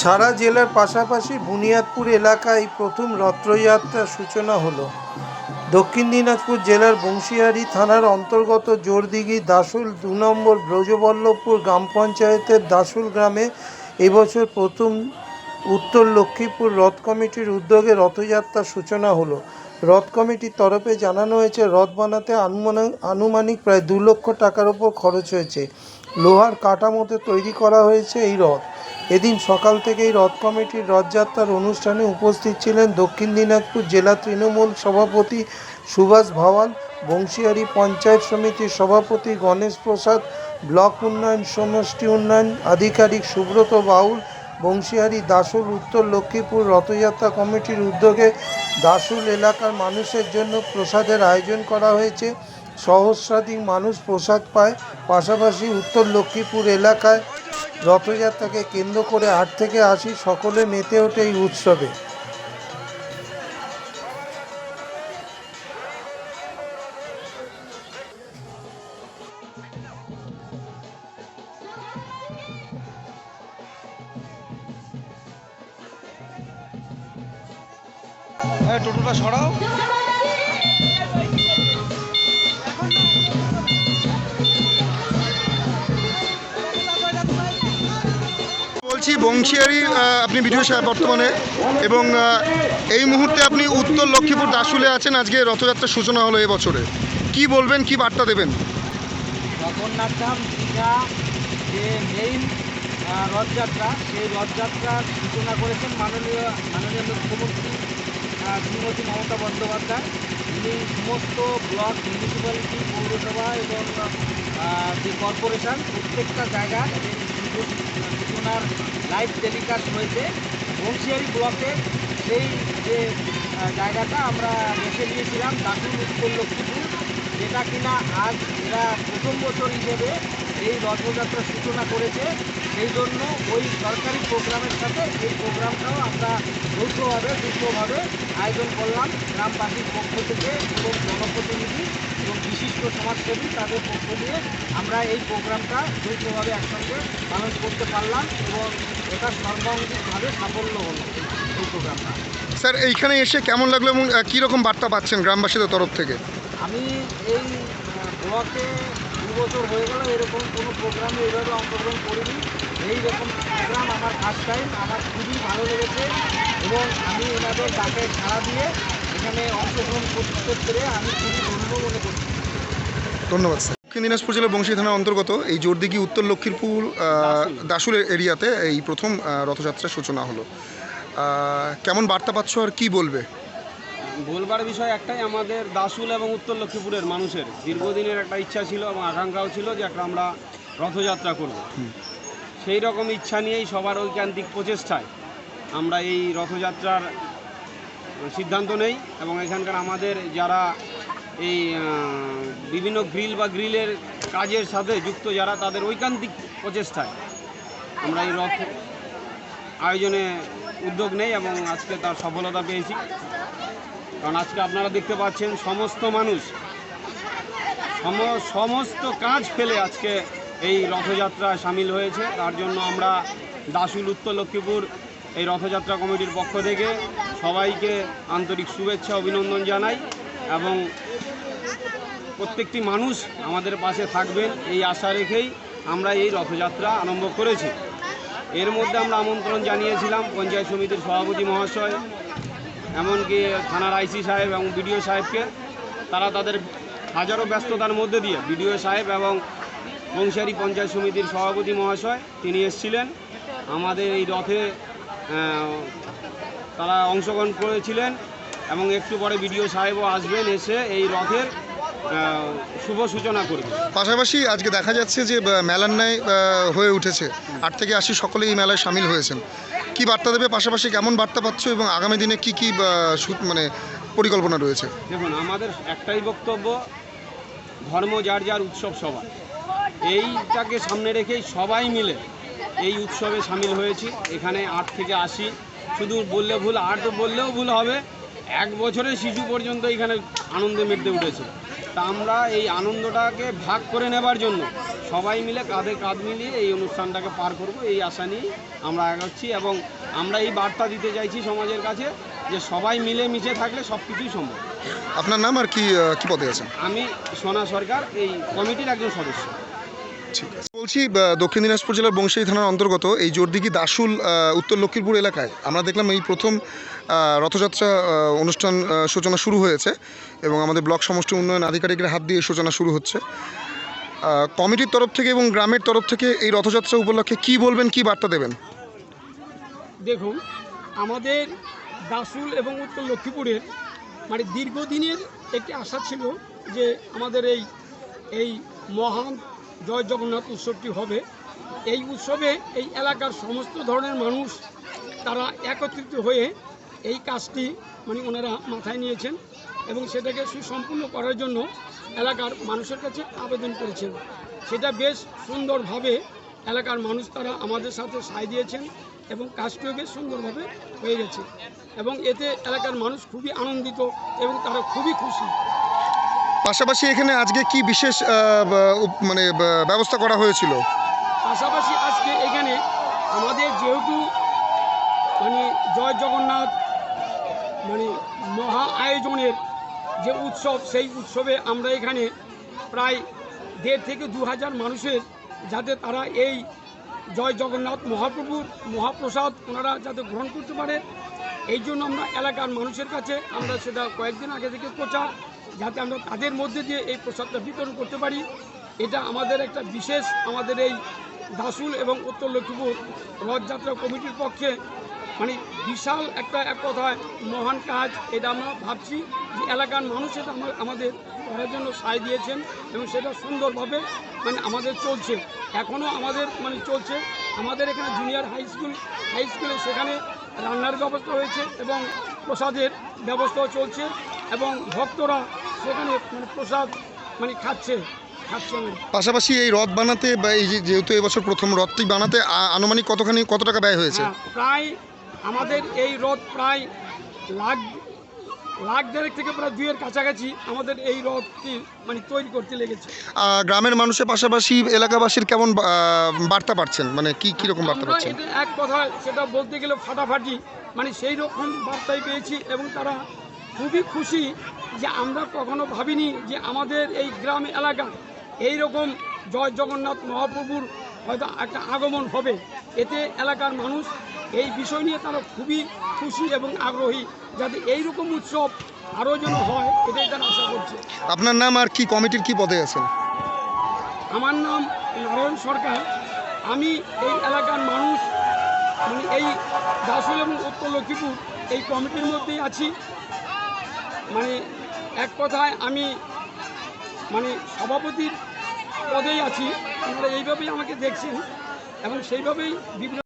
সারা জেলার পাশাপাশি বুনিয়াদপুর এলাকায় প্রথম রথযাত্রার সূচনা হলো। দক্ষিণ দিনাজপুর জেলার বংশীহারি থানার অন্তর্গত জোরদিঘি দাসুল ২ নম্বর ব্রজবল্লভপুর গ্রাম পঞ্চায়েতের দাসুল গ্রামে এবছর প্রথম উত্তর লক্ষ্মীপুর রথ কমিটির উদ্যোগে রথযাত্রার সূচনা হলো। রথ কমিটির তরফে জানানো হয়েছে, রথ বানাতে আনুমানিক প্রায় ২ লক্ষ টাকার ওপর খরচ হয়েছে। লোহার কাঠামোতে তৈরি করা হয়েছে এই রথ। এদিন সকাল থেকেই রথ কমিটির রথযাত্রার অনুষ্ঠানে উপস্থিত ছিলেন দক্ষিণ দিনাজপুর জেলা তৃণমূল সভাপতি সুভাষ ভাওয়াল, বংশীহারি পঞ্চায়েত সমিতির সভাপতি গণেশ প্রসাদ, ব্লক উন্নয়ন সমষ্টি উন্নয়ন আধিকারিক সুব্রত বাউল। বংশীহারি দাসুল উত্তর লক্ষ্মীপুর রথযাত্রা কমিটির উদ্যোগে দাসুল এলাকার মানুষের জন্য প্রসাদের আয়োজন করা হয়েছে। সহস্রাধিক মানুষ প্রসাদ পায়। পাশাপাশি উত্তর লক্ষ্মীপুর এলাকায় রথযাত্রাকে কেন্দ্র করে ৮ থেকে ৮০ সকলে মেতে ওঠে এই উৎসবে। টোটোটা সরাও। বলছি বংশীহারি আপনি ভিডিও সাহেব বর্তমানে, এবং এই মুহূর্তে আপনি উত্তর লক্ষ্মীপুর দাসুলে আছেন। আজকে রথযাত্রার সূচনা হলো এবছরে, কি বলবেন, কি বার্তা দেবেন? জগন্নাথ ধাম দীঘা যে মেইন রথযাত্রা, সেই রথযাত্রার সূচনা করেছেন মাননীয় মুখ্যমন্ত্রী শ্রীমতী মমতা বন্দ্যোপাধ্যায়। তিনি সমস্ত ব্লক, মিউনিসিপ্যালিটি, পৌরসভা এবং যে কর্পোরেশন প্রত্যেকটা জায়গায় এই সূচনার লাইভ টেলিকাস্ট হয়েছে। বংশীহারি ব্লকের সেই যে জায়গাটা আমরা বেছে নিয়েছিলাম দাসুল উত্তর লক্ষ্মীপুর, যেটা কিনা আজ এরা প্রথম বছর হিসেবে এই রথযাত্রার সূচনা করেছে। সেই জন্য ওই সরকারি প্রোগ্রামের সাথে এই প্রোগ্রামটাও আমরা যৌথভাবে আয়োজন করলাম গ্রামবাসীর পক্ষ থেকে এবং জনপ্রতিনিধি এবং বিশিষ্ট সমাজসেবী তাদের পক্ষ দিয়ে আমরা এই প্রোগ্রামটা যৌথভাবে একসঙ্গে পালন করতে পারলাম এবং এটা সর্বাঙ্গীনভাবে সাফল্য হলো এই প্রোগ্রামটা। স্যার, এইখানে এসে কেমন লাগলো এবং কীরকম বার্তা পাচ্ছেন গ্রামবাসীদের তরফ থেকে? আমি এই ব্লকে 2 বছর হয়ে গেল এরকম কোনো প্রোগ্রামে এইভাবে অংশগ্রহণ করিনি। এইরকম প্রোগ্রাম আমার ফার্স্ট টাইম, আমার খুবই ভালো লেগেছে এবং আমি এনাদের ডাকে সাড়া দিয়ে এখানে অংশগ্রহণ করতে পেরে আমি খুবই ধন্য মনে করছি। ধন্যবাদ স্যার। দক্ষিণ দিনাজপুর জেলার বংশী থানার অন্তর্গত এই জোরদিঘি উত্তর লক্ষ্মীপুর দাসুল এরিয়াতে এই প্রথম রথযাত্রার সূচনা হলো। কেমন বার্তা পাচ্ছ আর কি বলবে? বলবার বিষয় একটাই, আমাদের দাসুল এবং উত্তর লক্ষ্মীপুরের মানুষের দীর্ঘদিনের একটা ইচ্ছা ছিল এবং আকাঙ্ক্ষাও ছিল যে একটা আমরা রথযাত্রা করব। সেই রকম ইচ্ছা নিয়েই সবার ঐকান্তিক প্রচেষ্টায় আমরা এই রথযাত্রার সিদ্ধান্ত নেই এবং এখানকার আমাদের যারা এই বিভিন্ন গ্রিলের কাজের সাথে যুক্ত যারা, তাদের ঐকান্তিক প্রচেষ্টায় আমরা এই রথ আয়োজনে উদ্যোগ নেই এবং আজকে তার সফলতা পেয়েছি। কারণ আজকে আপনারা দেখতে পাচ্ছেন সমস্ত মানুষ সমস্ত কাজ ফেলে আজকে এই রথযাত্রায় সামিল হয়েছে। তার জন্য আমরা দাসুল উত্তর লক্ষ্মীপুর এই রথযাত্রা কমিটির পক্ষ থেকে সবাইকে আন্তরিক শুভেচ্ছা অভিনন্দন জানাই এবং প্রত্যেকটি মানুষ আমাদের পাশে থাকবেন এই আশা রেখেই আমরা এই রথযাত্রা আরম্ভ করেছি। এর মধ্যে আমরা আমন্ত্রণ জানিয়েছিলাম পঞ্চায়েত সমিতির সভাপতি মহাশয়, এমনকি থানার আইসি সাহেব এবং বিডিও সাহেবকে। তারা তাদের হাজারো ব্যস্ততার মধ্যে দিয়ে বিডিও সাহেব এবং বংশীহারি পঞ্চায়েত সমিতির সভাপতি মহাশয় তিনি এসেছিলেন আমাদের এই রথে, তারা অংশগ্রহণ করেছিলেন এবং একটু পরে বিডিও সাহেবও আসবেন, এসে এই রথের শুভ সূচনা করবে। পাশাপাশি আজকে দেখা যাচ্ছে যে মেলার ন্যায় হয়ে উঠেছে, ৮ থেকে ৮০ সকলে এই মেলায় সামিল হয়েছেন। কি বার্তা দেবে, পাশাপাশি কেমন বার্তা পাচ্ছ এবং আগামী দিনে কি কি মানে পরিকল্পনা রয়েছে? দেখুন, আমাদের একটাই বক্তব্য, ধর্ম যার যার, উৎসব সবার। এইটাকে সামনে রেখেই সবাই মিলে এই উৎসবে সামিল হয়েছি। এখানে ৮ থেকে ৮০, শুধু বললে ভুল, ৮ বললেও ভুল হবে, 1 বছরের শিশু পর্যন্ত এখানে আনন্দে মেতে উঠেছে। তা আমরা এই আনন্দটাকে ভাগ করে নেবার জন্য সবাই মিলে কাঁধে কাঁধ মিলিয়ে এই অনুষ্ঠানটাকে পার করব এই আশা নিয়ে আমরা এগোচ্ছি, এবং আমরা এই বার্তা দিতে চাইছি সমাজের কাছে যে সবাই মিলে মিশে থাকলে সব কিছুই সম্ভব। আপনার নাম আর কি কি পদে আছেন? আমি সোনা সরকার, এই কমিটির একজন সদস্য। ঠিক আছে। বলছি দক্ষিণ দিনাজপুর জেলার বংশী থানার অন্তর্গত এই জোরদিঘি দাসুল উত্তর লক্ষ্মীপুর এলাকায় আমরা দেখলাম এই প্রথম রথযাত্রা অনুষ্ঠান সূচনা শুরু হয়েছে এবং আমাদের ব্লক সমষ্টি উন্নয়ন আধিকারিকের হাত দিয়ে সূচনা শুরু হচ্ছে। কমিটির তরফ থেকে এবং গ্রামের তরফ থেকে এই রথযাত্রা উপলক্ষে কি বলবেন, কি বার্তা দেবেন? দেখুন, আমাদের দাসুল এবং উত্তর লক্ষ্মীপুরের মানে দীর্ঘদিনের একটি আশা ছিল যে আমাদের এই মহান জয় জগন্নাথ উৎসবটি হবে। এই উৎসবে এই এলাকার সমস্ত ধরনের মানুষ তারা একত্রিত হয়ে এই কাজটি মানে ওনারা মাথায় নিয়েছেন এবং সেটাকে সুসম্পূর্ণ করার জন্য এলাকার মানুষের কাছে আবেদন করেছেন। সেটা বেশ সুন্দরভাবে এলাকার মানুষ তারা আমাদের সাথে সায় দিয়েছেন এবং কাজটিও বেশ সুন্দরভাবে হয়ে গেছে এবং এতে এলাকার মানুষ খুবই আনন্দিত এবং তারা খুবই খুশি। পাশাপাশি এখানে আজকে কি বিশেষ মানে ব্যবস্থা করা হয়েছিল? পাশাপাশি আজকে এখানে আমাদের যেহেতু মানে জয় জগন্নাথ মানে মহা আয়োজনের যে উৎসব, সেই উৎসবে আমরা এখানে প্রায় 1,500 থেকে 2,000 মানুষের যাতে তারা এই জয় জগন্নাথ মহাপ্রভুর মহাপ্রসাদ ওনারা যাতে গ্রহণ করতে পারে, এই জন্য আমরা এলাকার মানুষের কাছে আমরা সেটা কয়েকদিন আগে থেকে প্রচার যাতে আমরা তাদের মধ্যে দিয়ে এই প্রসাদটা বিতরণ করতে পারি। এটা আমাদের একটা বিশেষ আমাদের এই দাসুল এবং উত্তর লক্ষ্মীপুর রথযাত্রা কমিটির পক্ষে মানে বিশাল এক কথায় মহান কাজ। এটা আমরা ভাবছি যে এলাকার মানুষ এটা আমাদের করার জন্য সায় দিয়েছেন এবং সেটা সুন্দরভাবে মানে আমাদের চলছে, এখনও আমাদের মানে চলছে। আমাদের এখানে জুনিয়র হাই স্কুলে সেখানে রান্নার ব্যবস্থা হয়েছে এবং প্রসাদের ব্যবস্থাও চলছে এবং ভক্তরা সেখানে মানে প্রসাদ মানে খাচ্ছে। পাশাপাশি এই রথ বানাতে বা এই যেহেতু এবছর প্রথম রথটি বানাতে আনুমানিক কত টাকা ব্যয় হয়েছে? প্রায় আমাদের এই রথ প্রায় লাখ দেড়েক থেকে প্রায় 2-এর কাছাকাছি আমাদের এই রথটি মানে তৈরি করতে লেগেছে। গ্রামের মানুষের পাশাপাশি এলাকাবাসীর কেমন বার্তা পাচ্ছেন, মানে কীরকম বার্তা পাচ্ছেন? এক কথায় সেটা বলতে গেলে ফাটাফাটি মানে সেই রকম বার্তাই পেয়েছি এবং তারা খুবই খুশি যে আমরা কখনো ভাবিনি যে আমাদের এই গ্রাম এলাকা এই রকম জয় জগন্নাথ মহাপ্রভুর হয়তো একটা আগমন হবে। এতে এলাকার মানুষ এই বিষয় নিয়ে তারা খুবই খুশি এবং আগ্রহী যাতে এই রকম উৎসব আরও যেন হয়, এটাই তারা আশা করছে। আপনার নাম আর কি কমিটির কি পদে আছেন? আমার নাম নারায়ণ সরকার। আমি এই এলাকার মানুষ মানে এই দাসুল এবং উত্তর লক্ষ্মীপুর এই কমিটির মধ্যেই আছি। মানে এক কথায় আমি মানে সভাপতির পদেই আছি। আপনারা এইভাবেই আমাকে দেখছেন এবং সেইভাবেই বিভিন্ন